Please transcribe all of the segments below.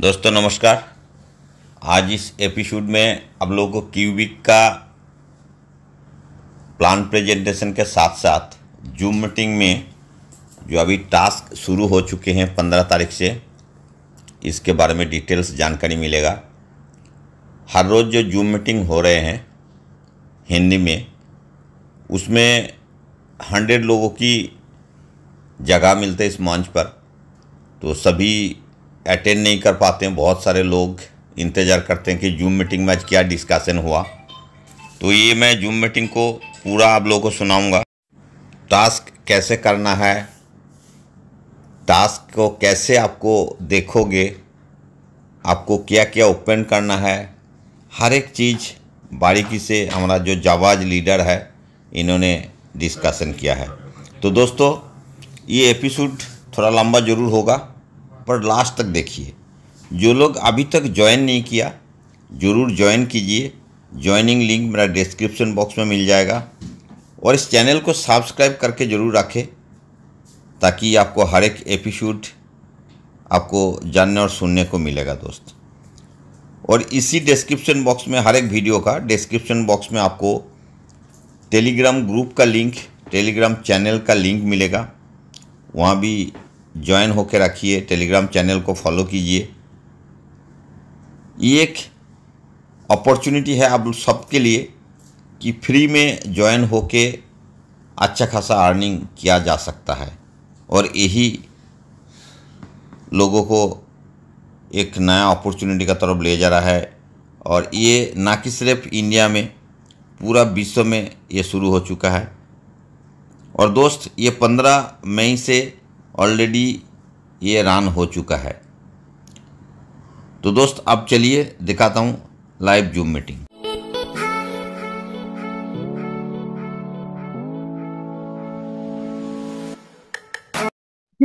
दोस्तों नमस्कार। आज इस एपिसोड में आप लोगों को क्यूबिक का प्लान प्रेजेंटेशन के साथ साथ जूम मीटिंग में जो अभी टास्क शुरू हो चुके हैं 15 तारीख से, इसके बारे में डिटेल्स जानकारी मिलेगा। हर रोज़ जो जूम मीटिंग हो रहे हैं हिंदी में, उसमें 100 लोगों की जगह मिलते इस मंच पर, तो सभी अटेंड नहीं कर पाते हैं। बहुत सारे लोग इंतज़ार करते हैं कि जूम मीटिंग में आज क्या डिस्कशन हुआ। तो ये मैं जूम मीटिंग को पूरा आप लोगों को सुनाऊंगा। टास्क कैसे करना है, टास्क को कैसे आपको देखोगे, आपको क्या क्या ओपन करना है, हर एक चीज़ बारीकी से हमारा जो जावाज लीडर है इन्होंने डिस्कशन किया है। तो दोस्तों ये एपिसोड थोड़ा लंबा ज़रूर होगा, पर लास्ट तक देखिए। जो लोग अभी तक ज्वाइन नहीं किया ज़रूर ज्वाइन कीजिए। ज्वाइनिंग लिंक मेरा डिस्क्रिप्शन बॉक्स में मिल जाएगा, और इस चैनल को सब्सक्राइब करके ज़रूर रखें ताकि आपको हर एक एपिसोड आपको जानने और सुनने को मिलेगा दोस्त। और इसी डिस्क्रिप्शन बॉक्स में हर एक वीडियो का डिस्क्रिप्शन बॉक्स में आपको टेलीग्राम ग्रुप का लिंक, टेलीग्राम चैनल का लिंक मिलेगा। वहाँ भी ज्वाइन होकर रखिए, टेलीग्राम चैनल को फॉलो कीजिए। ये एक अपॉर्चुनिटी है आप सबके लिए कि फ्री में ज्वाइन होके अच्छा खासा अर्निंग किया जा सकता है, और यही लोगों को एक नया अपॉर्चुनिटी का तरफ ले जा रहा है। और ये ना कि सिर्फ इंडिया में, पूरा विश्व में ये शुरू हो चुका है। और दोस्त ये 15 मई से ऑलरेडी ये रन हो चुका है। तो दोस्त अब चलिए दिखाता हूँ लाइव जूम मीटिंग।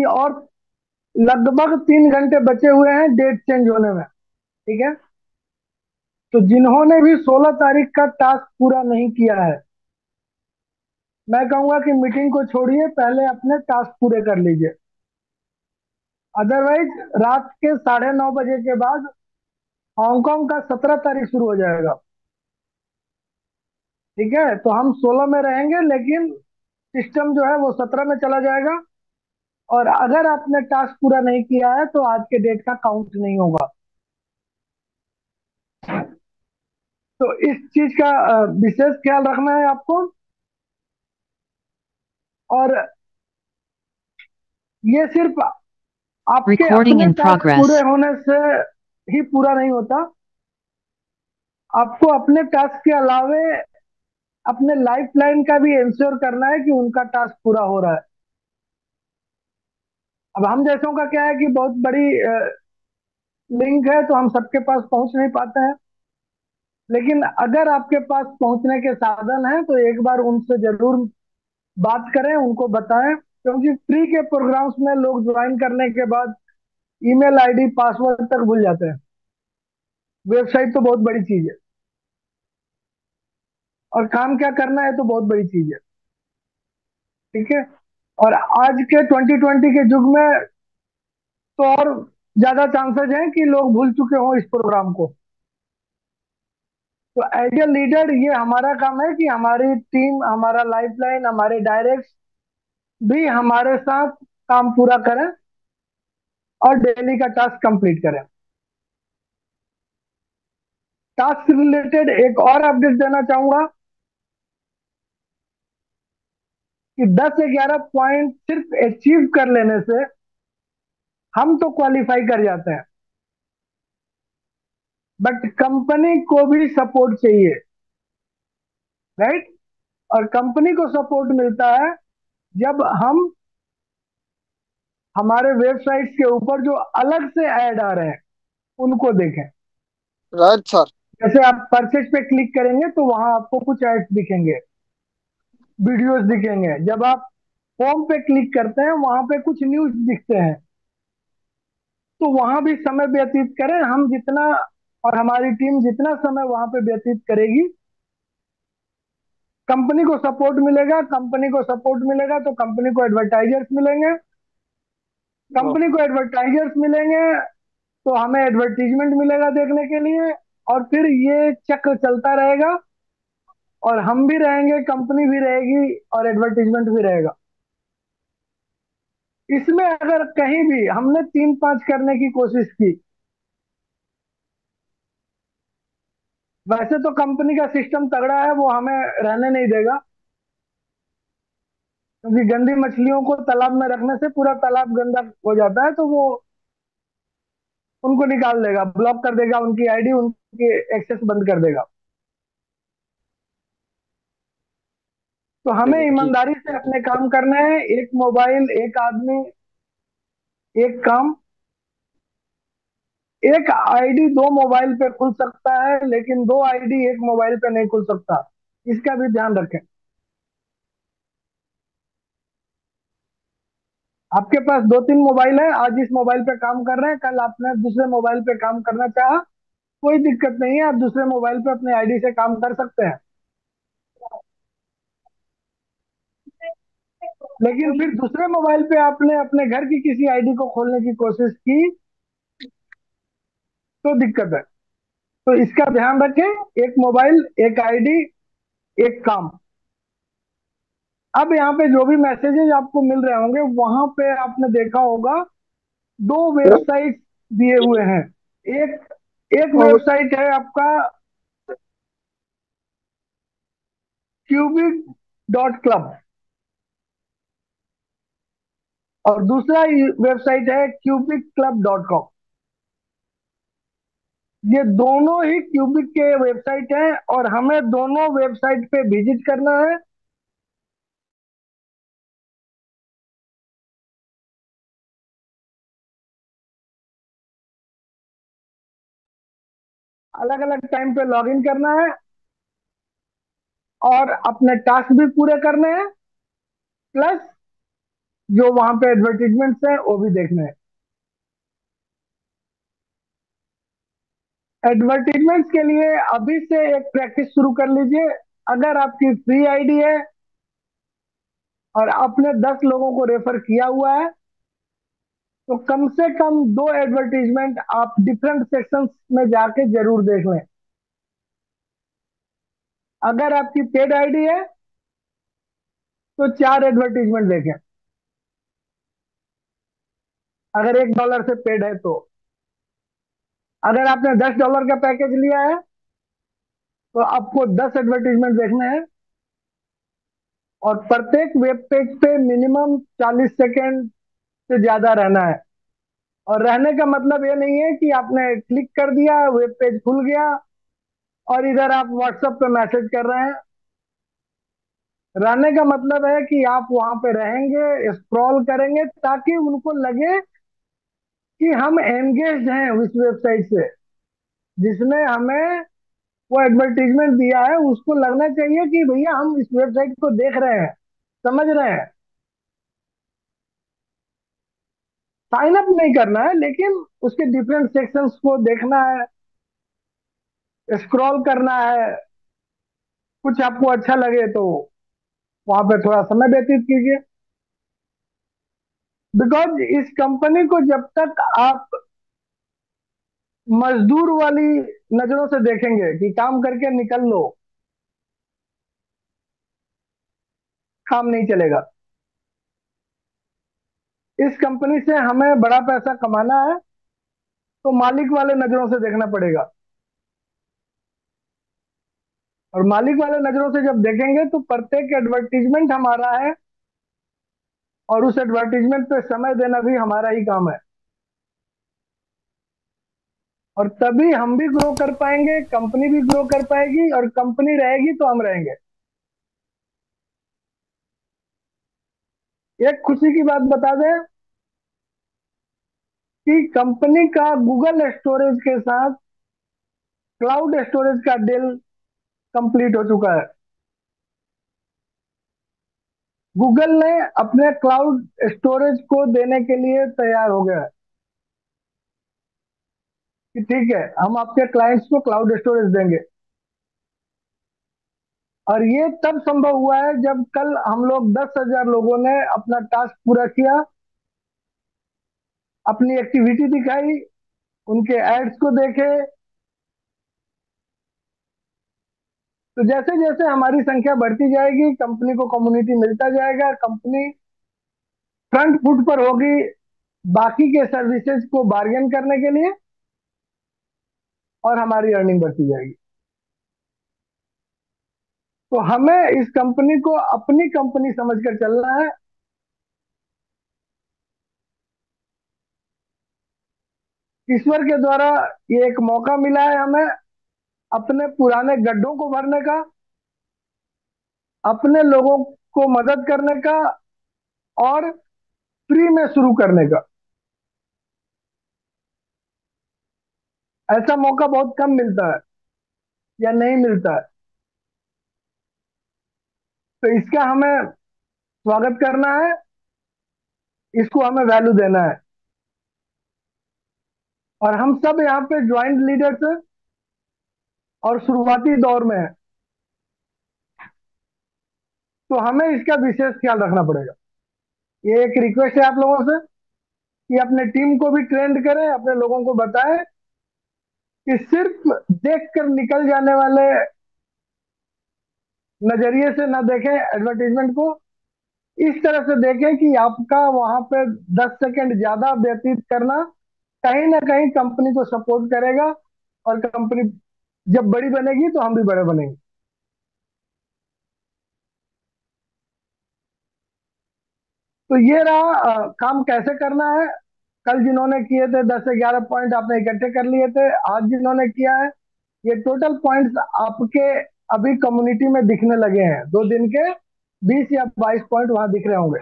और लगभग 3 घंटे बचे हुए हैं डेट चेंज होने में। ठीक है, तो जिन्होंने भी 16 तारीख का टास्क पूरा नहीं किया है, मैं कहूंगा कि मीटिंग को छोड़िए, पहले अपने टास्क पूरे कर लीजिए। अदरवाइज रात के 9:30 बजे के बाद हांगकांग का 17 तारीख शुरू हो जाएगा। ठीक है, तो हम 16 में रहेंगे, लेकिन सिस्टम जो है वो 17 में चला जाएगा। और अगर आपने टास्क पूरा नहीं किया है तो आज के डेट का काउंट नहीं होगा। तो इस चीज का विशेष ख्याल रखना है आपको। और ये सिर्फ आपके Recording अपने in टास्क पूरे progress. होने से ही पूरा नहीं होता। आपको अपने टास्क के अलावे अपने लाइफ लाइन का भी इंश्योर करना है कि उनका टास्क पूरा हो रहा है। अब हम जैसों का क्या है कि बहुत बड़ी लिंक है, तो हम सबके पास पहुंच नहीं पाते हैं। लेकिन अगर आपके पास पहुंचने के साधन हैं तो एक बार उनसे जरूर बात करें, उनको बताएं, क्योंकि फ्री के प्रोग्राम्स में लोग ज्वाइन करने के बाद ईमेल आईडी पासवर्ड तक भूल जाते हैं। वेबसाइट तो बहुत बड़ी चीज है, और काम क्या करना है तो बहुत बड़ी चीज है। ठीक है, और आज के 2020 के युग में तो और ज्यादा चांसेस हैं कि लोग भूल चुके हों इस प्रोग्राम को। तो एज ए लीडर ये हमारा काम है कि हमारी टीम, हमारा लाइफलाइन, हमारे डायरेक्ट भी हमारे साथ काम पूरा करें और डेली का टास्क कंप्लीट करें। टास्क से रिलेटेड एक और अपडेट देना चाहूंगा कि 10-11 पॉइंट सिर्फ अचीव कर लेने से हम तो क्वालिफाई कर जाते हैं, बट कंपनी को भी सपोर्ट चाहिए, राइट। और कंपनी को सपोर्ट मिलता है जब हम हमारे वेबसाइट्स के ऊपर जो अलग से ऐड आ रहे हैं उनको देखें। Right sir. जैसे आप परचेज पे क्लिक करेंगे तो वहां आपको कुछ एड्स दिखेंगे, वीडियोस दिखेंगे। जब आप होम पे क्लिक करते हैं वहां पे कुछ न्यूज दिखते हैं, तो वहां भी समय व्यतीत करें। हम जितना और हमारी टीम जितना समय वहां पे व्यतीत करेगी, कंपनी को सपोर्ट मिलेगा। कंपनी को सपोर्ट मिलेगा तो कंपनी को एडवर्टाइजर्स मिलेंगे। कंपनी को एडवर्टाइजर्स मिलेंगे तो हमें एडवर्टीजमेंट मिलेगा देखने के लिए, और फिर ये चक्र चलता रहेगा, और हम भी रहेंगे, कंपनी भी रहेगी, और एडवर्टीजमेंट भी रहेगा। इसमें अगर कहीं भी हमने 3-5 करने की कोशिश की, वैसे तो कंपनी का सिस्टम तगड़ा है, वो हमें रहने नहीं देगा, क्योंकि गंदी मछलियों को तालाब में रखने से पूरा तालाब गंदा हो जाता है, तो वो उनको निकाल देगा, ब्लॉक कर देगा, उनकी आईडी, उनकी एक्सेस बंद कर देगा। तो हमें जी ईमानदारी से अपने काम करने हैं। एक मोबाइल, एक आदमी, एक काम। एक आईडी दो मोबाइल पे खुल सकता है, लेकिन दो आईडी एक मोबाइल पे नहीं खुल सकता। इसका भी ध्यान रखें। आपके पास 2-3 मोबाइल है, आज इस मोबाइल पे काम कर रहे हैं, कल आपने दूसरे मोबाइल पे काम करना चाहा, कोई दिक्कत नहीं है, आप दूसरे मोबाइल पे अपने आईडी से काम कर सकते हैं। लेकिन फिर दूसरे मोबाइल पे आपने अपने घर की किसी आईडी को खोलने की कोशिश की, तो दिक्कत है। तो इसका ध्यान रखें, एक मोबाइल, एक आईडी, एक काम। अब यहाँ पे जो भी मैसेजेस आपको मिल रहे होंगे, वहां पे आपने देखा होगा दो वेबसाइट दिए हुए हैं। एक एक और वेबसाइट है आपका cubic.club, और दूसरा वेबसाइट है cubicclub.com। ये दोनों ही क्यूबिक के वेबसाइट हैं, और हमें दोनों वेबसाइट पे विजिट करना है। अलग अलग टाइम पे लॉगिन करना है, और अपने टास्क भी पूरे करने हैं, प्लस जो वहां पे एडवर्टीजमेंट्स हैं वो भी देखने हैं। एडवर्टीजमेंट्स के लिए अभी से एक प्रैक्टिस शुरू कर लीजिए। अगर आपकी फ्री आईडी है और आपने 10 लोगों को रेफर किया हुआ है, तो कम से कम 2 एडवर्टीजमेंट आप डिफरेंट सेक्शंस में जाके जरूर देख लें। अगर आपकी पेड आईडी है तो 4 एडवर्टीजमेंट देखें, अगर $1 से पेड है तो। अगर आपने $10 का पैकेज लिया है तो आपको 10 एडवर्टीजमेंट देखने हैं, और प्रत्येक वेब पेज पे मिनिमम 40 सेकेंड से ज्यादा रहना है। और रहने का मतलब ये नहीं है कि आपने क्लिक कर दिया, वेब पेज खुल गया, और इधर आप व्हाट्सएप पे मैसेज कर रहे हैं। रहने का मतलब है कि आप वहां पे रहेंगे, स्क्रॉल करेंगे, ताकि उनको लगे कि हम एंगेज हैं उस वेबसाइट से। जिसने हमें वो एडवर्टीजमेंट दिया है, उसको लगना चाहिए कि भैया हम इस वेबसाइट को देख रहे हैं, समझ रहे हैं। साइन अप नहीं करना है, लेकिन उसके डिफरेंट सेक्शंस को देखना है, स्क्रॉल करना है। कुछ आपको अच्छा लगे तो वहां पे थोड़ा समय व्यतीत कीजिए। बिकॉज इस कंपनी को जब तक आप मजदूर वाली नजरों से देखेंगे कि काम करके निकल लो, काम नहीं चलेगा। इस कंपनी से हमें बड़ा पैसा कमाना है, तो मालिक वाले नजरों से देखना पड़ेगा। और मालिक वाले नजरों से जब देखेंगे तो प्रत्येक एडवर्टीजमेंट हमारा है, और उस एडवर्टीजमेंट पे समय देना भी हमारा ही काम है। और तभी हम भी ग्रो कर पाएंगे, कंपनी भी ग्रो कर पाएगी, और कंपनी रहेगी तो हम रहेंगे। एक खुशी की बात बता दें कि कंपनी का गूगल स्टोरेज के साथ क्लाउड स्टोरेज का डील कंप्लीट हो चुका है। गूगल ने अपने क्लाउड स्टोरेज को देने के लिए तैयार हो गया है कि ठीक है, हम आपके क्लाइंट्स को क्लाउड स्टोरेज देंगे। और ये तब संभव हुआ है जब कल हम लोग 10,000 लोगों ने अपना टास्क पूरा किया, अपनी एक्टिविटी दिखाई, उनके एड्स को देखे। तो जैसे जैसे हमारी संख्या बढ़ती जाएगी, कंपनी को कम्युनिटी मिलता जाएगा, कंपनी फ्रंट फुट पर होगी बाकी के सर्विसेज को बार्गेन करने के लिए, और हमारी अर्निंग बढ़ती जाएगी। तो हमें इस कंपनी को अपनी कंपनी समझकर चलना है। ईश्वर के द्वारा ये एक मौका मिला है हमें अपने पुराने गड्ढों को भरने का, अपने लोगों को मदद करने का, और फ्री में शुरू करने का। ऐसा मौका बहुत कम मिलता है या नहीं मिलता है। तो इसका हमें स्वागत करना है, इसको हमें वैल्यू देना है। और हम सब यहाँ पे ज्वाइंट लीडर्स हैं और शुरुआती दौर में है, तो हमें इसका विशेष ख्याल रखना पड़ेगा। ये एक रिक्वेस्ट है आप लोगों से कि अपने टीम को भी ट्रेंड करें, अपने लोगों को बताएं कि सिर्फ देखकर निकल जाने वाले नजरिए से ना देखें एडवर्टीजमेंट को। इस तरह से देखें कि आपका वहां पे 10 सेकंड ज्यादा व्यतीत करना कहीं ना कहीं कंपनी को सपोर्ट करेगा, और कंपनी जब बड़ी बनेगी तो हम भी बड़े बनेंगे। तो ये रहा काम कैसे करना है। कल जिन्होंने किए थे 10 से 11 पॉइंट आपने इकट्ठे कर लिए थे, आज जिन्होंने किया है ये टोटल पॉइंट्स आपके अभी कम्युनिटी में दिखने लगे हैं। 2 दिन के 20 या 22 पॉइंट वहां दिख रहे होंगे।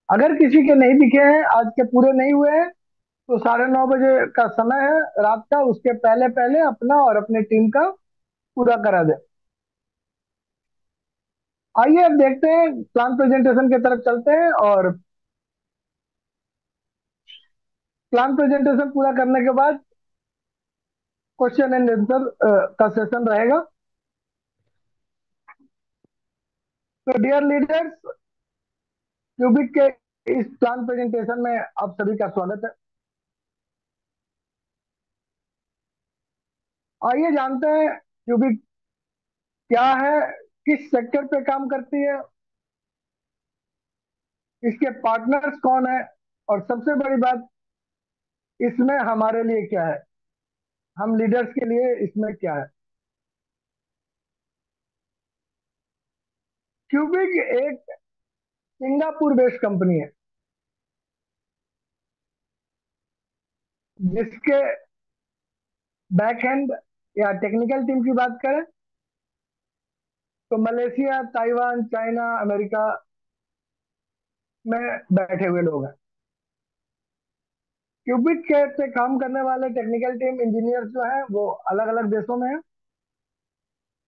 अगर किसी के नहीं दिखे हैं, आज के पूरे नहीं हुए हैं, तो 9:30 बजे का समय है रात का, उसके पहले पहले अपना और अपनी टीम का पूरा करा दे। आइए अब देखते हैं, प्लान प्रेजेंटेशन की तरफ चलते हैं, और प्लान प्रेजेंटेशन पूरा करने के बाद क्वेश्चन एंड आंसर का सेशन रहेगा। तो डियर लीडर्स, क्यूबिक के इस प्लान प्रेजेंटेशन में आप सभी का स्वागत है। आइए जानते हैं क्यूबिक क्या है, किस सेक्टर पे काम करती है, इसके पार्टनर्स कौन है, और सबसे बड़ी बात, इसमें हमारे लिए क्या है, हम लीडर्स के लिए इसमें क्या है। क्यूबिक एक सिंगापुर बेस्ड कंपनी है, जिसके बैक एंड या टेक्निकल टीम की बात करें तो मलेशिया, ताइवान, चाइना, अमेरिका में बैठे हुए लोग हैं। क्यूबिक के पे काम करने वाले टेक्निकल टीम इंजीनियर्स जो है वो अलग अलग देशों में है,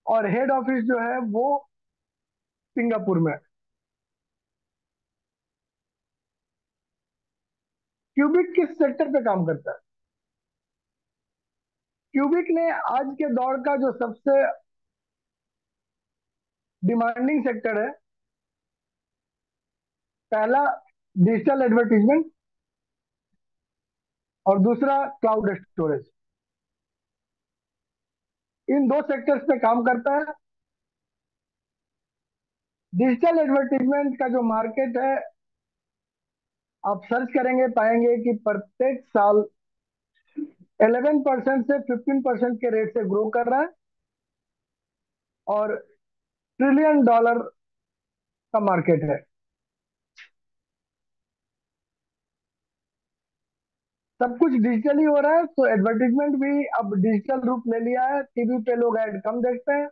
और हेड ऑफिस जो है वो सिंगापुर में है। क्यूबिक किस सेक्टर पे काम करता है? क्यूबिक ने आज के दौर का जो सबसे डिमांडिंग सेक्टर है, पहला डिजिटल एडवर्टीजमेंट और दूसरा क्लाउड स्टोरेज, इन दो सेक्टर्स पे काम करता है। डिजिटल एडवर्टीजमेंट का जो मार्केट है, आप सर्च करेंगे पाएंगे कि प्रत्येक साल 11% से 15% के रेट से ग्रो कर रहा है, और $1 ट्रिलियन का मार्केट है। सब कुछ डिजिटली हो रहा है, तो एडवर्टीजमेंट भी अब डिजिटल रूप ले लिया है। टीवी पे लोग ऐड कम देखते हैं,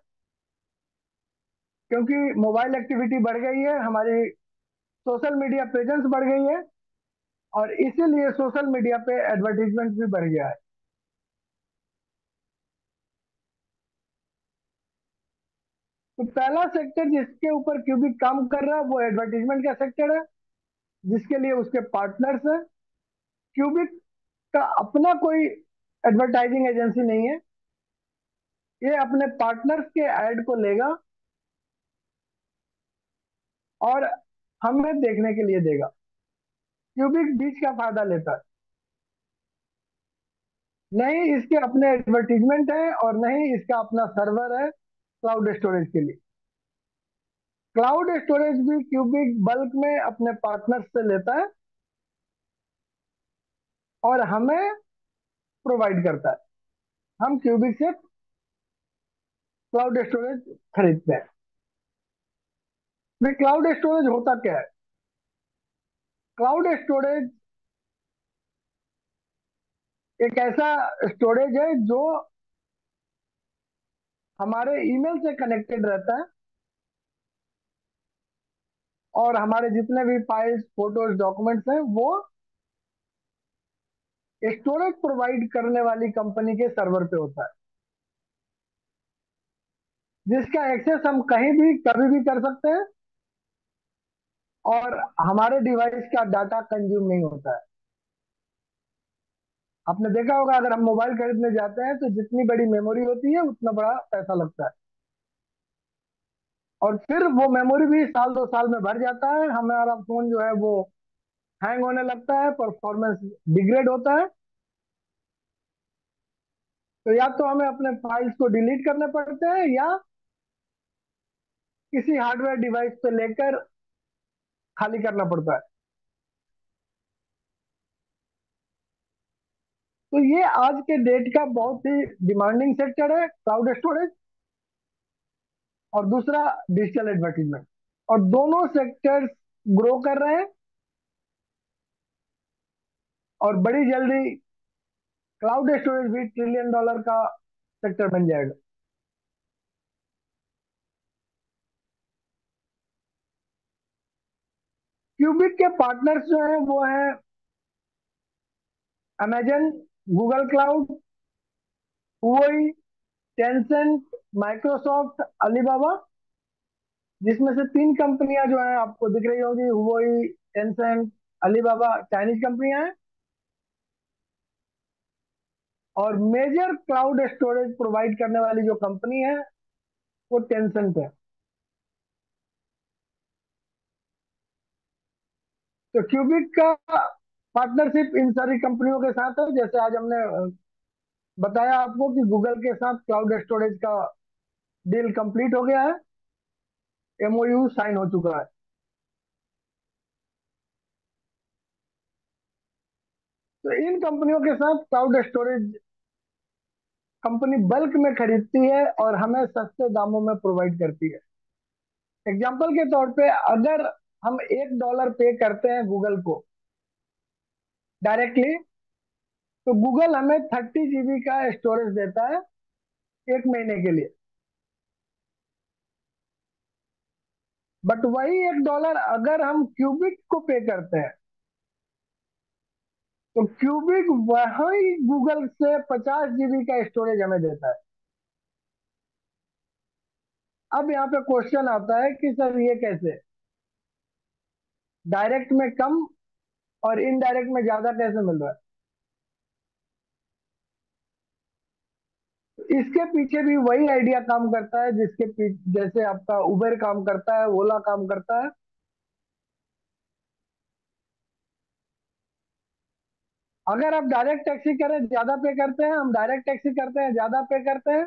क्योंकि मोबाइल एक्टिविटी बढ़ गई है, हमारी सोशल मीडिया प्रेजेंस बढ़ गई है, और इसीलिए सोशल मीडिया पे एडवर्टीजमेंट भी बढ़ गया है। तो पहला सेक्टर जिसके ऊपर क्यूबिक काम कर रहा है वो एडवर्टीजमेंट का सेक्टर है, जिसके लिए उसके पार्टनर्स हैं। क्यूबिक का अपना कोई एडवर्टाइजिंग एजेंसी नहीं है, ये अपने पार्टनर्स के ऐड को लेगा और हमें देखने के लिए देगा। क्यूबिक बीच का फायदा लेता है, नहीं इसके अपने एडवर्टीजमेंट है और नहीं इसका अपना सर्वर है क्लाउड स्टोरेज के लिए। क्लाउड स्टोरेज भी क्यूबिक बल्क में अपने पार्टनर से लेता है और हमें प्रोवाइड करता है। हम क्यूबिक से क्लाउड स्टोरेज खरीदते हैं। फिर क्लाउड स्टोरेज होता क्या है? क्लाउड स्टोरेज एक ऐसा स्टोरेज है जो हमारे ईमेल से कनेक्टेड रहता है और हमारे जितने भी फाइल्स, फोटोज, डॉक्यूमेंट्स हैं वो स्टोरेज प्रोवाइड करने वाली कंपनी के सर्वर पे होता है, जिसका एक्सेस हम कहीं भी कभी भी कर सकते हैं और हमारे डिवाइस का डाटा कंज्यूम नहीं होता है। आपने देखा होगा अगर हम मोबाइल खरीदने जाते हैं तो जितनी बड़ी मेमोरी होती है उतना बड़ा पैसा लगता है और फिर वो मेमोरी भी साल 2 साल में भर जाता है, हमारा फोन जो है वो हैंग होने लगता है, परफॉर्मेंस डिग्रेड होता है। तो या तो हमें अपने फाइल्स को डिलीट करने पड़ते हैं या किसी हार्डवेयर डिवाइस पे लेकर खाली करना पड़ता है। तो ये आज के डेट का बहुत ही डिमांडिंग सेक्टर है क्लाउड स्टोरेज और दूसरा डिजिटल एडवर्टीजमेंट, और दोनों सेक्टर्स ग्रो कर रहे हैं और बड़ी जल्दी क्लाउड स्टोरेज भी $1 ट्रिलियन का सेक्टर बन जाएगा। क्यूबिक के पार्टनर्स जो हैं वो हैं अमेजन, गूगल क्लाउड, हुआई, टेंसेंट, माइक्रोसॉफ्ट, अलीबाबा, जिसमें से 3 कंपनियां जो हैं आपको दिख रही होंगी, हुआई, टेंसेंट, अलीबाबा, चाइनीज कंपनियां हैं। और मेजर क्लाउड स्टोरेज प्रोवाइड करने वाली जो कंपनी है वो टेंसेंट है। तो क्यूबिक का पार्टनरशिप इन सारी कंपनियों के साथ है, जैसे आज हमने बताया आपको कि गूगल के साथ क्लाउड स्टोरेज का डील कंप्लीट हो गया है, एमओयू साइन हो चुका है। तो इन कंपनियों के साथ क्लाउड स्टोरेज कंपनी बल्क में खरीदती है और हमें सस्ते दामों में प्रोवाइड करती है। एग्जाम्पल के तौर पे अगर हम $1 पे करते हैं गूगल को डायरेक्टली, तो गूगल हमें 30 GB का स्टोरेज देता है 1 महीने के लिए। बट वही $1 अगर हम क्यूबिक को पे करते हैं तो क्यूबिक वही गूगल से 50 GB का स्टोरेज हमें देता है। अब यहाँ पे क्वेश्चन आता है कि सर ये कैसे, डायरेक्ट में कम और इनडायरेक्ट में ज्यादा कैसे मिल रहा है? तो इसके पीछे भी वही आइडिया काम करता है जिसके पीछे, जैसे आपका उबर काम करता है, ओला काम करता है। अगर आप डायरेक्ट टैक्सी करें ज्यादा पे करते हैं, हम डायरेक्ट टैक्सी करते हैं ज्यादा पे करते हैं,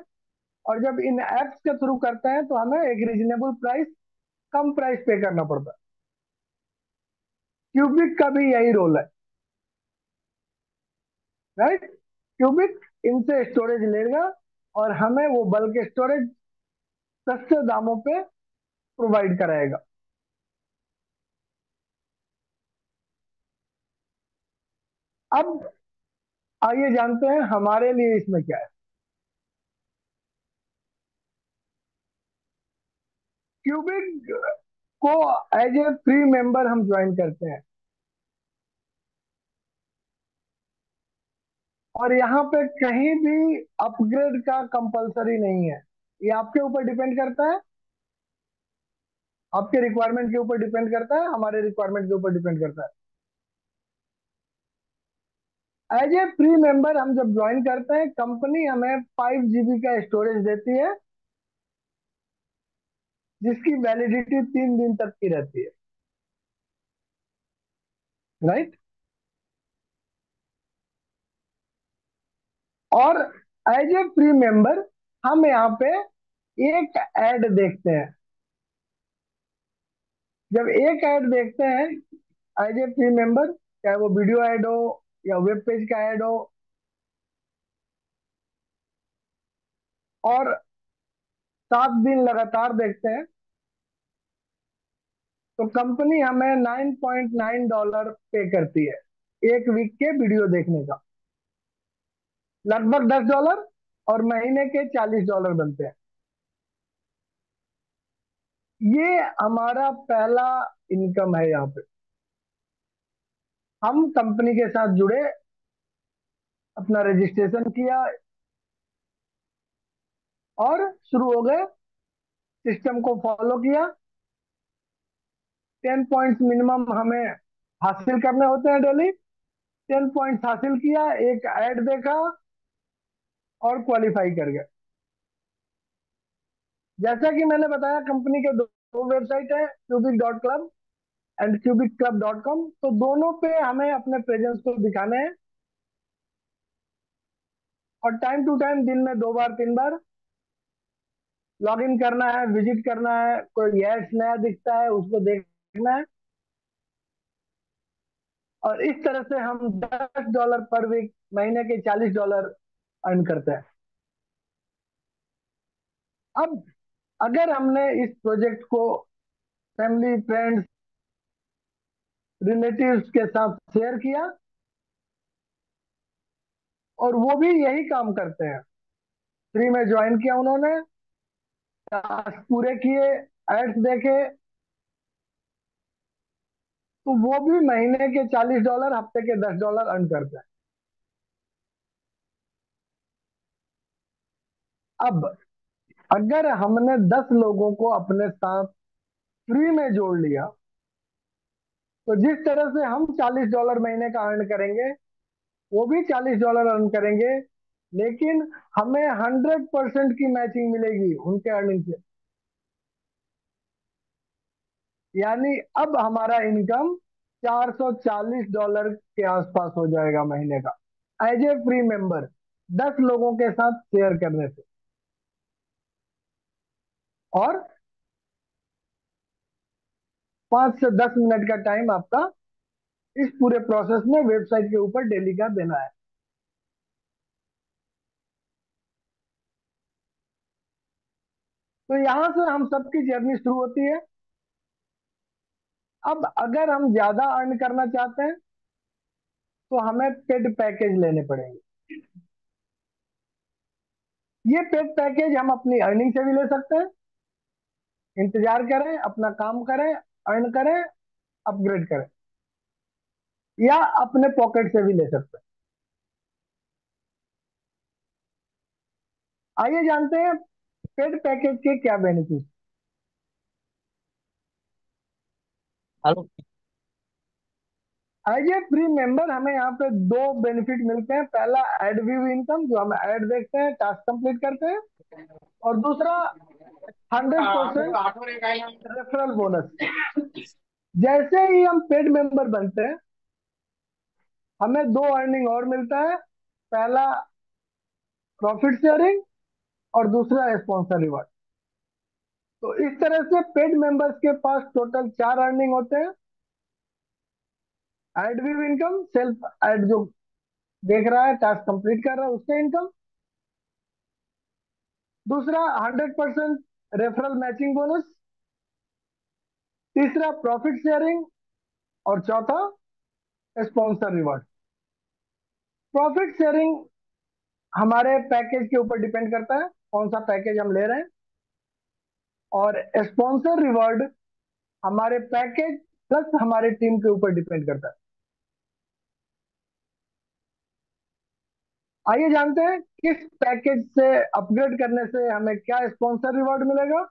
और जब इन एप्स के थ्रू करते हैं तो हमें एक रीजनेबल प्राइस, कम प्राइस पे करना पड़ता है। क्यूबिक का भी यही रोल है, राइट? क्यूबिक इनसे स्टोरेज लेगा और हमें वो बल्क स्टोरेज सस्ते दामों पे प्रोवाइड कराएगा। अब आइए जानते हैं हमारे लिए इसमें क्या है। क्यूबिक को एज ए फ्री मेंबर हम ज्वाइन करते हैं और यहाँ पे कहीं भी अपग्रेड का कंपलसरी नहीं है, ये आपके ऊपर डिपेंड करता है, आपके रिक्वायरमेंट के ऊपर डिपेंड करता है, हमारे रिक्वायरमेंट के ऊपर डिपेंड करता है। एज ए फ्री मेंबर हम जब ज्वाइन करते हैं, कंपनी हमें 5 GB का स्टोरेज देती है जिसकी वैलिडिटी 3 दिन तक की रहती है, राइट? और एज ए फ्री मेंबर हम यहाँ पे एक ऐड देखते हैं। जब एक ऐड देखते हैं एज ए फ्री मेंबर, चाहे वो वीडियो ऐड हो या वेब पेज का ऐड हो, और 7 दिन लगातार देखते हैं, तो कंपनी हमें $9.9 पे करती है एक वीक के वीडियो देखने का, लगभग $10, और महीने के $40 बनते हैं। ये हमारा पहला इनकम है। यहाँ पे हम कंपनी के साथ जुड़े, अपना रजिस्ट्रेशन किया और शुरू हो गए, सिस्टम को फॉलो किया। 10 पॉइंट्स मिनिमम हमें हासिल करने होते हैं डेली। 10 पॉइंट्स हासिल किया, एक ऐड देखा और क्वालिफाई कर गए। जैसा कि मैंने बताया, कंपनी के दो वेबसाइट है, cubic.club एंड cubicclub.com। तो दोनों पे हमें अपने प्रेजेंस को दिखाने हैं, और टाइम टू टाइम दिन में 2 बार 3 बार लॉग इन करना है, विजिट करना है। कोई एड्स नया दिखता है उसको देखना है, और इस तरह से हम $10 पर वीक, महीने के $40 अर्न करते हैं। अब अगर हमने इस प्रोजेक्ट को फैमिली, फ्रेंड्स, रिलेटिव्स के साथ शेयर किया, और वो भी यही काम करते हैं, फ्री में ज्वाइन किया उन्होंने, टास्क पूरे किए, एड्स देखे, तो वो भी महीने के $40, हफ्ते के $10 अर्न करते हैं। अब अगर हमने 10 लोगों को अपने साथ फ्री में जोड़ लिया, तो जिस तरह से हम $40 महीने का अर्न करेंगे, वो भी $40 अर्न करेंगे, लेकिन हमें 100% की मैचिंग मिलेगी उनके अर्निंग से। यानी अब हमारा इनकम $440 के आसपास हो जाएगा महीने का, एज ए फ्री मेंबर, 10 लोगों के साथ शेयर करने से। और 5 से 10 मिनट का टाइम आपका इस पूरे प्रोसेस में वेबसाइट के ऊपर डेली का देना है। तो यहां से हम सबकी जर्नी शुरू होती है। अब अगर हम ज्यादा अर्न करना चाहते हैं, तो हमें पेड पैकेज लेने पड़ेंगे। ये पेड पैकेज हम अपनी अर्निंग से भी ले सकते हैं, इंतजार करें, अपना काम करें, अर्न करें, अपग्रेड करें, या अपने पॉकेट से भी ले सकते हैं। आइए जानते हैं पेड पैकेज के क्या benefit. Hello. As a free member हमें यहाँ पे 2 बेनिफिट मिलते हैं। पहला, एड व्यू इनकम, जो हम ऐड देखते हैं, टास्क कंप्लीट करते हैं, और दूसरा 100% रेफरल बोनस। जैसे ही हम पेड मेंबर बनते हैं, हमें 2 अर्निंग और मिलता है। पहला, प्रॉफिट शेयरिंग, और दूसरा, स्पॉन्सर रिवॉर्ड। तो इस तरह से पेड मेंबर्स के पास टोटल 4 अर्निंग होते हैं। Ad view income, self ad जो देख रहा है, टास्क कंप्लीट कर रहा है, उससे इनकम। दूसरा, 100% रेफरल मैचिंग बोनस। तीसरा, प्रॉफिट शेयरिंग। और चौथा, स्पॉन्सर रिवॉर्ड। प्रॉफिट शेयरिंग हमारे पैकेज के ऊपर डिपेंड करता है, कौन सा पैकेज हम ले रहे हैं। और स्पॉन्सर रिवॉर्ड हमारे पैकेज प्लस हमारे टीम के ऊपर डिपेंड करता है। आइए जानते हैं किस पैकेज से अपग्रेड करने से हमें क्या स्पॉन्सर रिवॉर्ड मिलेगा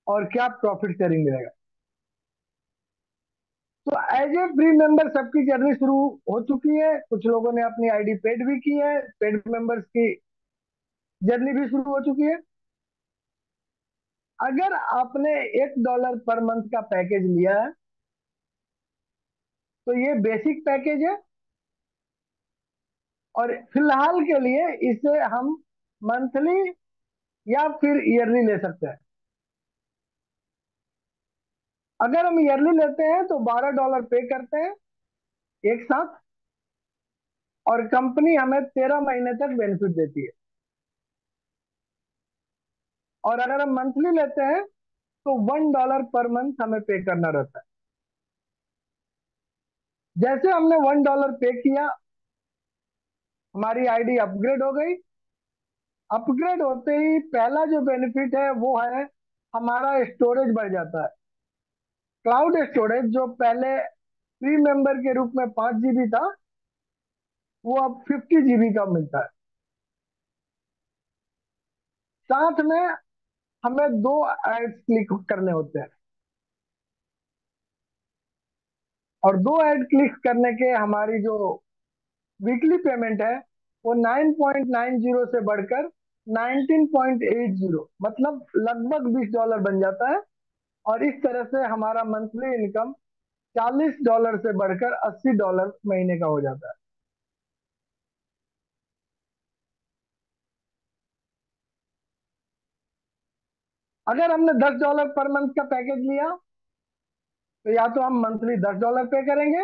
और क्या प्रॉफिट शेयरिंग मिलेगा। तो एज ए फ्री मेंबर सबकी जर्नी शुरू हो चुकी है। कुछ लोगों ने अपनी आईडी पेड भी की है, पेड मेंबर्स की जर्नी भी शुरू हो चुकी है। अगर आपने $1 पर मंथ का पैकेज लिया है, तो ये बेसिक पैकेज है। और फिलहाल के लिए इसे हम मंथली या फिर ईयरली ले सकते हैं। अगर हम ईयरली लेते हैं तो $12 पे करते हैं एक साथ, और कंपनी हमें 13 महीने तक बेनिफिट देती है। और अगर हम मंथली लेते हैं तो $1 पर मंथ हमें पे करना रहता है। जैसे हमने $1 पे किया, हमारी आईडी अपग्रेड हो गई। अपग्रेड होते ही पहला जो बेनिफिट है वो है हमारा स्टोरेज बढ़ जाता है। क्लाउड स्टोरेज जो पहले फ्री मेंबर के रूप में 5 GB था, वो अब 50 GB का मिलता है। साथ में हमें 2 एड्स क्लिक करने होते हैं, और 2 ऐड क्लिक करने के हमारी जो वीकली पेमेंट है वो 9.90 से बढ़कर 19.80, मतलब लगभग $20 बन जाता है। और इस तरह से हमारा मंथली इनकम $40 से बढ़कर $80 महीने का हो जाता है। अगर हमने $10 पर मंथ का पैकेज लिया तो या तो हम मंथली $10 पे करेंगे,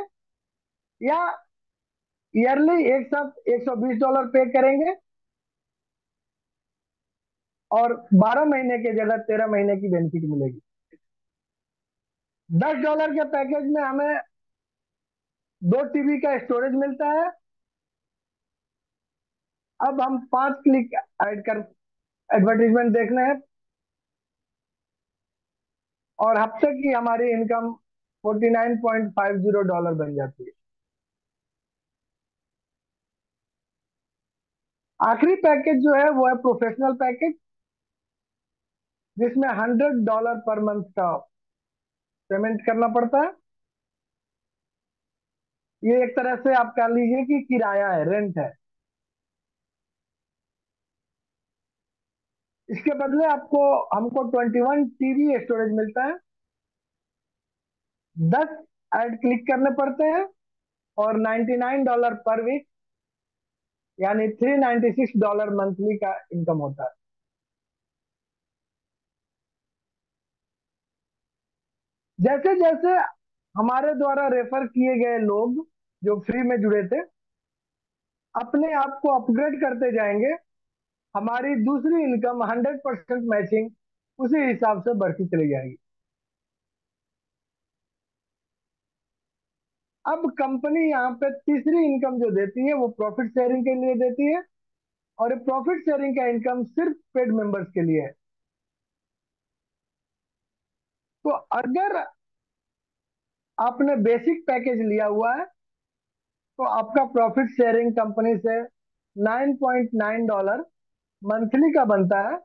या ईयरली एक साथ $120 पे करेंगे, और 12 महीने की जगह 13 महीने की बेनिफिट मिलेगी। $10 के पैकेज में हमें 2 TB का स्टोरेज मिलता है। अब हम 5 क्लिक ऐड कर एडवर्टीजमेंट देखने हैं, और हफ्ते की हमारी इनकम $49.50 बन जाती है। आखिरी पैकेज जो है वो है प्रोफेशनल पैकेज, जिसमें $100 पर मंथ का पेमेंट करना पड़ता है। ये एक तरह से आप कह लीजिए कि किराया है, रेंट है। इसके बदले हमको 21 TB स्टोरेज मिलता है। 10 ऐड क्लिक करने पड़ते हैं, और $99 पर वीक, यानी $396 मंथली का इनकम होता है। जैसे जैसे हमारे द्वारा रेफर किए गए लोग जो फ्री में जुड़े थे अपने आप को अपग्रेड करते जाएंगे, हमारी दूसरी इनकम 100% मैचिंग उसी हिसाब से बढ़ती चली जाएगी। अब कंपनी यहाँ पे तीसरी इनकम जो देती है वो प्रॉफिट शेयरिंग के लिए देती है, और प्रॉफिट शेयरिंग का इनकम सिर्फ पेड मेंबर्स के लिए है। तो अगर आपने बेसिक पैकेज लिया हुआ है तो आपका प्रॉफिट शेयरिंग कंपनी से $9.9 मंथली का बनता है।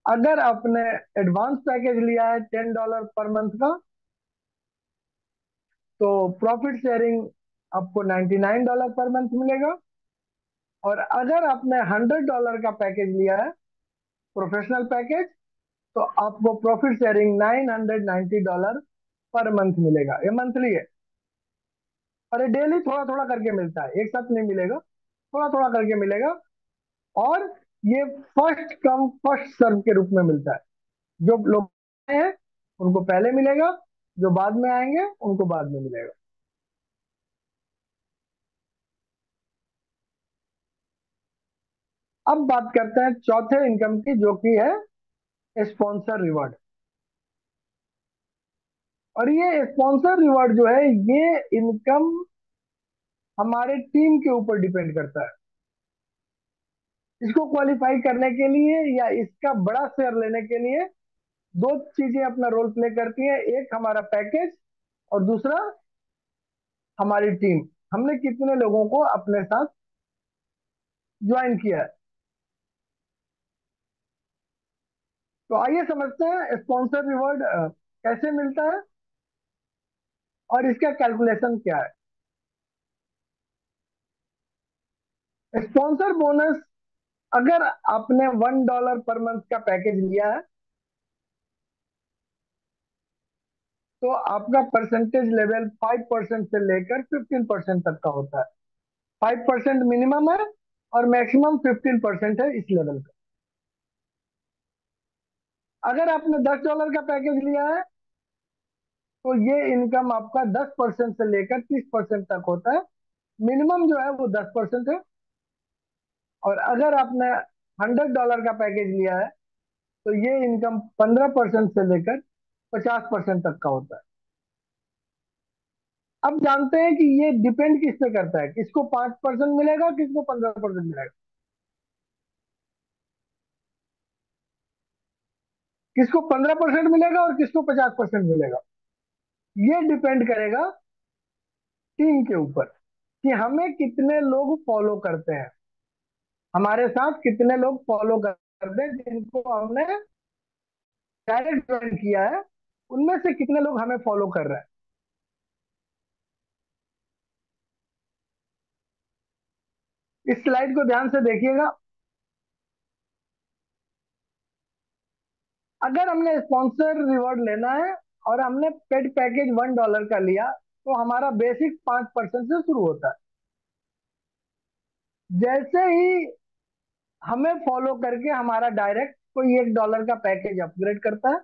अगर आपने एडवांस पैकेज लिया है $10 पर मंथ का, तो प्रॉफिट शेयरिंग आपको $99 पर मंथ मिलेगा। और अगर आपने $100 का पैकेज लिया है, प्रोफेशनल पैकेज, तो आपको प्रॉफिट शेयरिंग $990 पर मंथ मिलेगा। ये मंथली है, और ये डेली थोड़ा थोड़ा करके मिलता है, एक साथ नहीं मिलेगा, थोड़ा थोड़ा करके मिलेगा। और ये फर्स्ट कम फर्स्ट सर्व के रूप में मिलता है। जो लोग आए हैं उनको पहले मिलेगा, जो बाद में आएंगे उनको बाद में मिलेगा। अब बात करते हैं चौथे इनकम की, जो कि है स्पॉन्सर रिवॉर्ड। और ये स्पॉन्सर रिवॉर्ड जो है, ये इनकम हमारे टीम के ऊपर डिपेंड करता है। इसको क्वालिफाई करने के लिए या इसका बड़ा शेयर लेने के लिए दो चीजें अपना रोल प्ले करती हैं। एक हमारा पैकेज, और दूसरा हमारी टीम, हमने कितने लोगों को अपने साथ ज्वाइन किया है। तो आइए समझते हैं स्पॉन्सर रिवॉर्ड कैसे मिलता है और इसका कैलकुलेशन क्या है। स्पॉन्सर बोनस, अगर आपने $1 पर मंथ का पैकेज लिया है तो आपका परसेंटेज लेवल 5% से लेकर 15% तक का होता है। 5% मिनिमम है और मैक्सिमम 15% है इस लेवल का। अगर आपने $10 का पैकेज लिया है तो ये इनकम आपका 10% से लेकर 30% तक होता है। मिनिमम जो है वो 10% है। और अगर आपने $100 का पैकेज लिया है तो ये इनकम 15% से लेकर 50% तक का होता है। अब जानते हैं कि ये डिपेंड किस पे करता है, किसको 5% मिलेगा, किसको 15% मिलेगा, किसको 15% मिलेगा और किसको 50% मिलेगा। ये डिपेंड करेगा टीम के ऊपर कि हमें कितने लोग फॉलो करते हैं, हमारे साथ कितने लोग फॉलो करते हैं, जिनको हमने डायरेक्ट ज्वाइन किया है उनमें से कितने लोग हमें फॉलो कर रहे हैं। इस स्लाइड को ध्यान से देखिएगा। अगर हमने स्पॉन्सर रिवॉर्ड लेना है और हमने पेड पैकेज $1 का लिया तो हमारा बेसिक 5% से शुरू होता है। जैसे ही हमें फॉलो करके हमारा डायरेक्ट कोई $1 का पैकेज अपग्रेड करता है,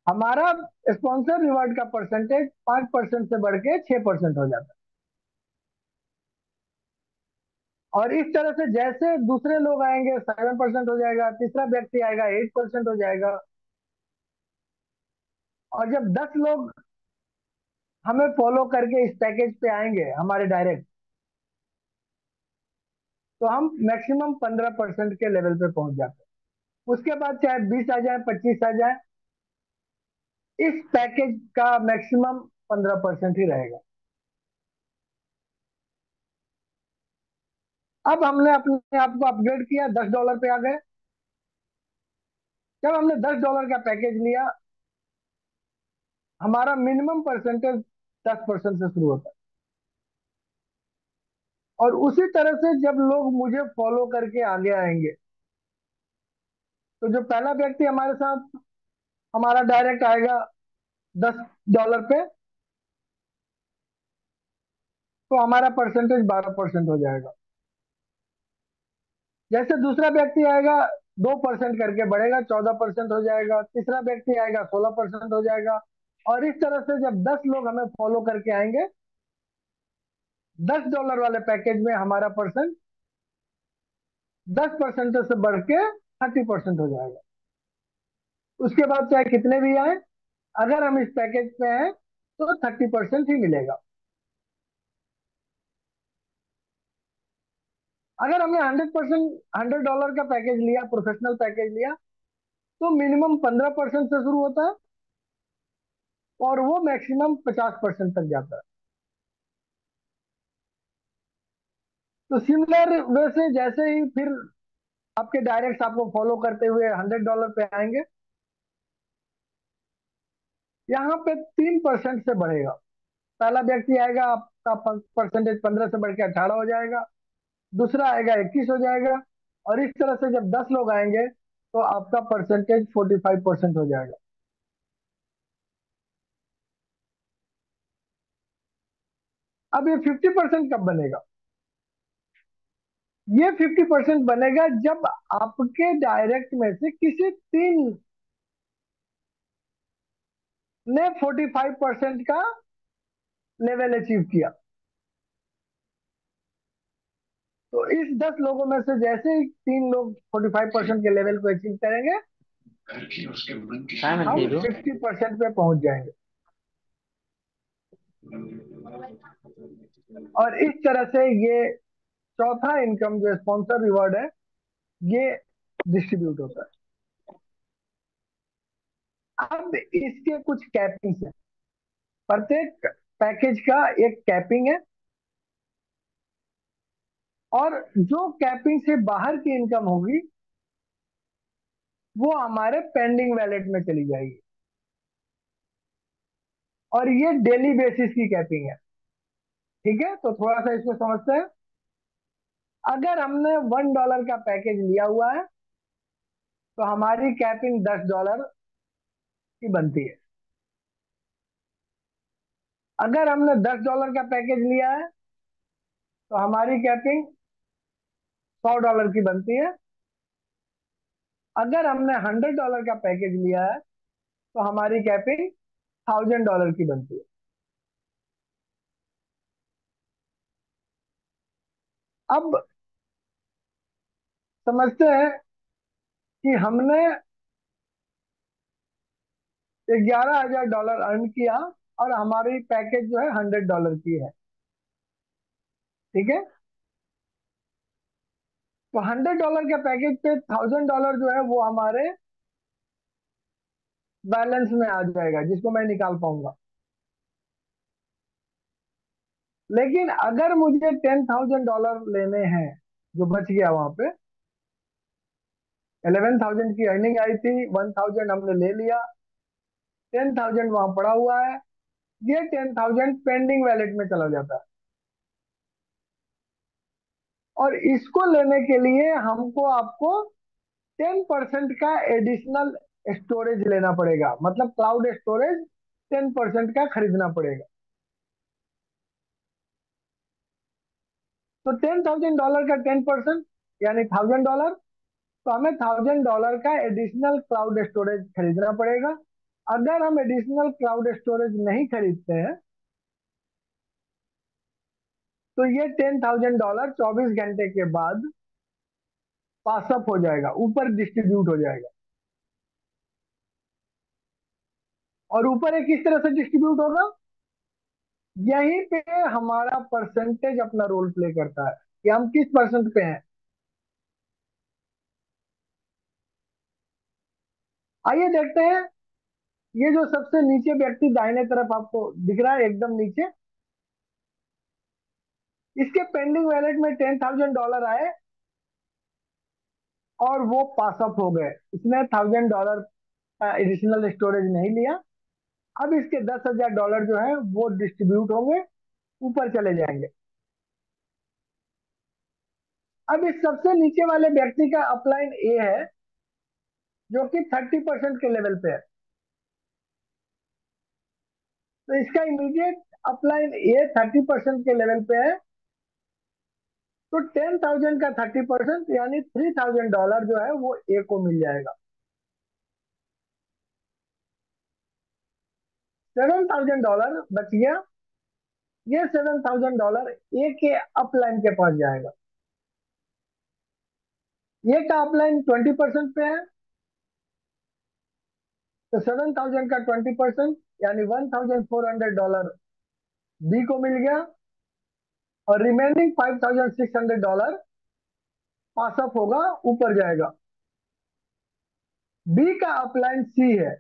हमारा स्पॉन्सर रिवॉर्ड का परसेंटेज 5% से बढ़ के 6% हो जाता है। और इस तरह से जैसे दूसरे लोग आएंगे 7% हो जाएगा, तीसरा व्यक्ति आएगा 8% हो जाएगा। और जब 10 लोग हमें फॉलो करके इस पैकेज पे आएंगे हमारे डायरेक्ट, तो हम मैक्सिमम 15% के लेवल पे पहुंच जाते हैं। उसके बाद चाहे 20 आ जाए, 25 आ जाए, इस पैकेज का मैक्सिमम 15% ही रहेगा। अब हमने अपने आप को अपग्रेड किया, $10 पे आ गए। जब हमने $10 का पैकेज लिया, हमारा मिनिमम परसेंटेज 10% से शुरू होता है। और उसी तरह से जब लोग मुझे फॉलो करके आगे आएंगे, तो जो पहला व्यक्ति हमारे साथ हमारा डायरेक्ट आएगा $10 पे, तो हमारा परसेंटेज 12% हो जाएगा। जैसे दूसरा व्यक्ति आएगा 2% करके बढ़ेगा, 14% हो जाएगा। तीसरा व्यक्ति आएगा 16% हो जाएगा। और इस तरह से जब 10 लोग हमें फॉलो करके आएंगे, $10 वाले पैकेज में हमारा परसेंट 10% से बढ़ के 30% हो जाएगा। उसके बाद चाहे कितने भी आए, अगर हम इस पैकेज पे हैं तो 30% ही मिलेगा। अगर हमने 100% $100 का पैकेज लिया, प्रोफेशनल पैकेज लिया, तो मिनिमम 15% से शुरू होता है और वो मैक्सिमम 50% तक जाता है। तो सिमिलर वे से जैसे ही फिर आपके डायरेक्ट आपको फॉलो करते हुए $100 पे आएंगे, यहाँ पे 3% से बढ़ेगा। पहला व्यक्ति आएगा, आपका परसेंटेज 15 से बढ़ के 18 हो जाएगा। दूसरा आएगा 21 हो जाएगा। और इस तरह से जब 10 लोग आएंगे तो आपका परसेंटेज 45% हो जाएगा। अब ये 50% कब बनेगा? ये 50% बनेगा जब आपके डायरेक्ट में से किसी 3 ने 45% का लेवल अचीव किया। तो इस 10 लोगों में से जैसे ही 3 लोग 45% के लेवल को अचीव करेंगे, काय हम म्हणते ब्रो 50% पे पहुंच जाएंगे। और इस तरह से ये चौथा इनकम जो स्पॉन्सर रिवॉर्ड है, ये डिस्ट्रीब्यूट होता है। अब इसके कुछ कैपिंग है। प्रत्येक पैकेज का एक कैपिंग है और जो कैपिंग से बाहर की इनकम होगी वो हमारे पेंडिंग वैलेट में चली जाएगी। और ये डेली बेसिस की कैपिंग है। ठीक है, तो थोड़ा सा इसको समझते हैं। अगर हमने $1 का पैकेज लिया हुआ है तो हमारी कैपिंग $10 की बनती है। अगर हमने $10 का पैकेज लिया है तो हमारी कैपिंग $100 की बनती है। अगर हमने $100 का पैकेज लिया है तो हमारी कैपिंग $1000 की बनती है। अब समझते हैं कि हमने $11,000 अर्न किया और हमारी पैकेज जो है $100 की है। ठीक है, तो $100 के पैकेज पे $1000 जो है वो हमारे बैलेंस में आ जाएगा, जिसको मैं निकाल पाऊंगा। लेकिन अगर मुझे $10,000 लेने हैं, जो बच गया वहां पे 11,000 की अर्निंग आई थी, 1,000 हमने ले लिया, 10,000 वहां पड़ा हुआ है, ये 10,000 पेंडिंग वैलेट में चला जाता है। और इसको लेने के लिए हमको आपको 10% का एडिशनल स्टोरेज लेना पड़ेगा, मतलब क्लाउड स्टोरेज 10% का खरीदना पड़ेगा। तो $10,000 का 10% यानी $1,000, तो हमें $1,000 का एडिशनल क्लाउड स्टोरेज खरीदना पड़ेगा। अगर हम एडिशनल क्लाउड स्टोरेज नहीं खरीदते हैं तो ये $10,000 24 घंटे के बाद पासअप हो जाएगा, ऊपर डिस्ट्रीब्यूट हो जाएगा। और ऊपर ये किस तरह से डिस्ट्रीब्यूट होगा, यहीं पे हमारा परसेंटेज अपना रोल प्ले करता है कि हम किस परसेंट पे हैं। आइए देखते हैं, ये जो सबसे नीचे व्यक्ति दाहिने तरफ आपको दिख रहा है एकदम नीचे, इसके पेंडिंग वैलेट में $10,000 आए और वो पास अप हो गए। इसने $1,000 का एडिशनल स्टोरेज नहीं लिया। अब इसके $10,000 जो है वो डिस्ट्रीब्यूट होंगे, ऊपर चले जाएंगे। अब इस सबसे नीचे वाले व्यक्ति का अपलाइन ए है, जो कि 30% के लेवल पे है। तो इसका इमीडिएट अपलाइन ए 30% के लेवल पे है, तो 10,000 का 30% यानी $3,000 जो है वो ए को मिल जाएगा। $7,000 बच गया। ये $7,000 ए के अपलाइन के पास जाएगा। ये का अपलाइन 20% पे है, तो 7,000 का 20% यानी $1,400 बी को मिल गया। और रिमेनिंग $5,600 पासअप होगा, ऊपर जाएगा। बी का अपलाइन सी है,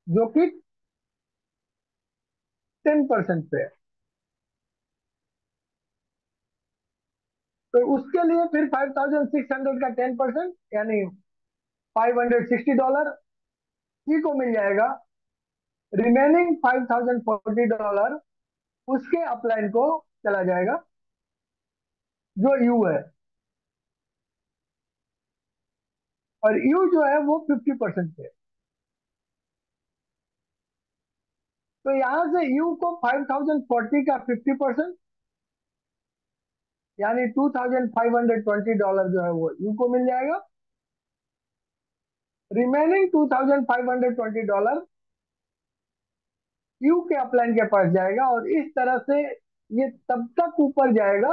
जो कि 10% पे है, तो उसके लिए फिर 5,600 का 10% यानी $560 सी को मिल जाएगा। रिमेनिंग $5,040 उसके अपलाइन को चला जाएगा, जो यू है। और यू जो है वो 50% पे है। तो यहां से यू को 5,040 का 50% यानी $2,520 जो है वो यू को मिल जाएगा। रिमेनिंग $2,520 यू के अपलाइन के पास जाएगा। और इस तरह से ये तब तक ऊपर जाएगा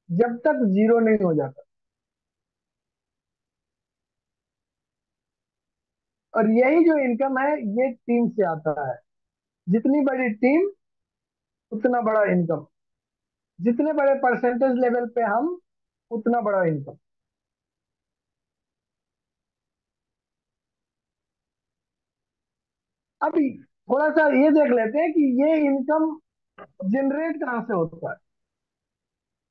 जब तक जीरो नहीं हो जाता। और यही जो इनकम है ये टीम से आता है। जितनी बड़ी टीम उतना बड़ा इनकम, जितने बड़े परसेंटेज लेवल पे हम उतना बड़ा इनकम। अभी थोड़ा सा ये देख लेते हैं कि ये इनकम जनरेट कहां से होता है।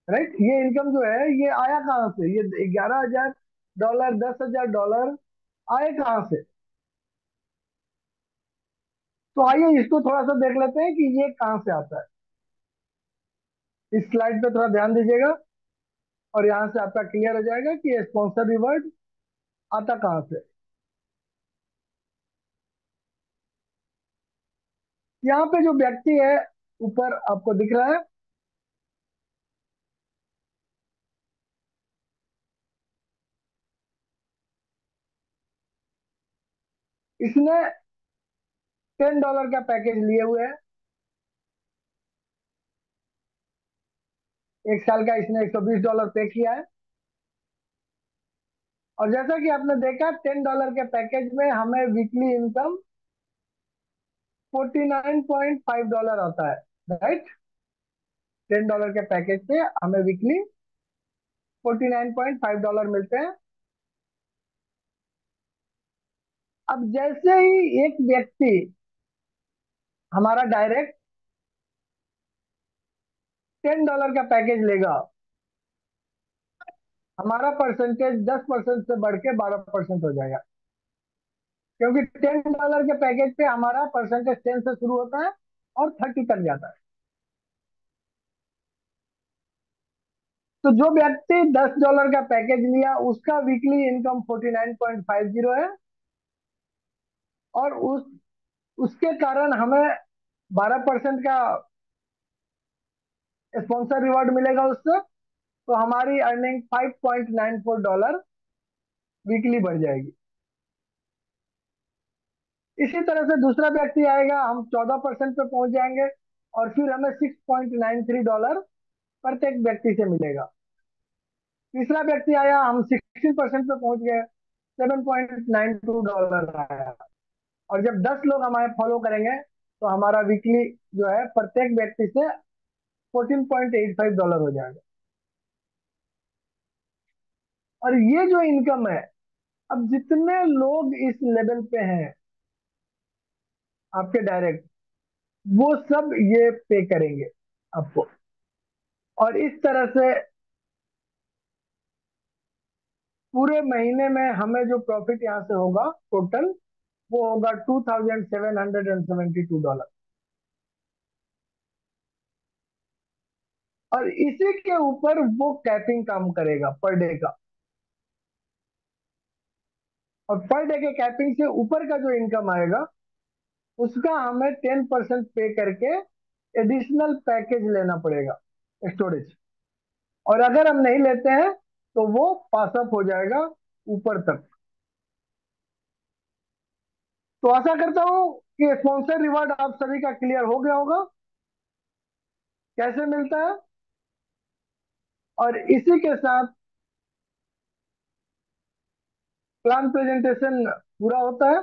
राइट, ये इनकम जो है ये आया कहां से, ये $11,000, $10,000 आए कहां से। तो आइए इसको थोड़ा सा देख लेते हैं कि ये कहां से आता है। इस स्लाइड पे थोड़ा ध्यान दीजिएगा और यहां से आपका क्लियर हो जाएगा कि ये स्पॉन्सर रिवॉर्ड आता कहां से। यहाँ पे जो व्यक्ति है ऊपर आपको दिख रहा है, इसने $10 का पैकेज लिए हुए है। एक साल का इसने $120 पे किया है। और जैसा कि आपने देखा, $10 के पैकेज में हमें वीकली इनकम $49.5 आता है, राइट। $10 के पैकेज से हमें वीकली $49.5 मिलते हैं। अब जैसे ही एक व्यक्ति हमारा डायरेक्ट $10 का पैकेज लेगा, हमारा परसेंटेज 10% से बढ़ के 12% हो जाएगा, क्योंकि $10 के पैकेज पे हमारा परसेंटेज 10 से शुरू होता है और 30 तक जाता है। तो जो व्यक्ति $10 का पैकेज लिया, उसका वीकली इनकम 49.50 है, और उसके कारण हमें 12% का स्पॉन्सर रिवॉर्ड मिलेगा उससे। तो हमारी अर्निंग $5.94 वीकली बढ़ जाएगी। इसी तरह से दूसरा व्यक्ति आएगा, हम 14% पे पहुंच जाएंगे, और फिर हमें $6.93 प्रत्येक व्यक्ति से मिलेगा। तीसरा व्यक्ति आया, हम 16% पे पहुंच गए, $7.92 आया। और जब 10 लोग हमारे फॉलो करेंगे, तो हमारा वीकली जो है प्रत्येक व्यक्ति से $14.85 हो जाएगा। और ये जो इनकम है, अब जितने लोग इस लेवल पे हैं आपके डायरेक्ट, वो सब ये पे करेंगे आपको। और इस तरह से पूरे महीने में हमें जो प्रॉफिट यहाँ से होगा टोटल, वो होगा $2,772। और इसी के ऊपर वो कैपिंग काम करेगा पर डे का। और पर डे के कैपिंग से ऊपर का जो इनकम आएगा, उसका हमें 10% पे करके एडिशनल पैकेज लेना पड़ेगा, स्टोरेज। और अगर हम नहीं लेते हैं तो वो पास अप हो जाएगा ऊपर तक। तो आशा करता हूं कि स्पॉन्सर रिवॉर्ड आप सभी का क्लियर हो गया होगा, कैसे मिलता है। और इसी के साथ प्लान प्रेजेंटेशन पूरा होता है।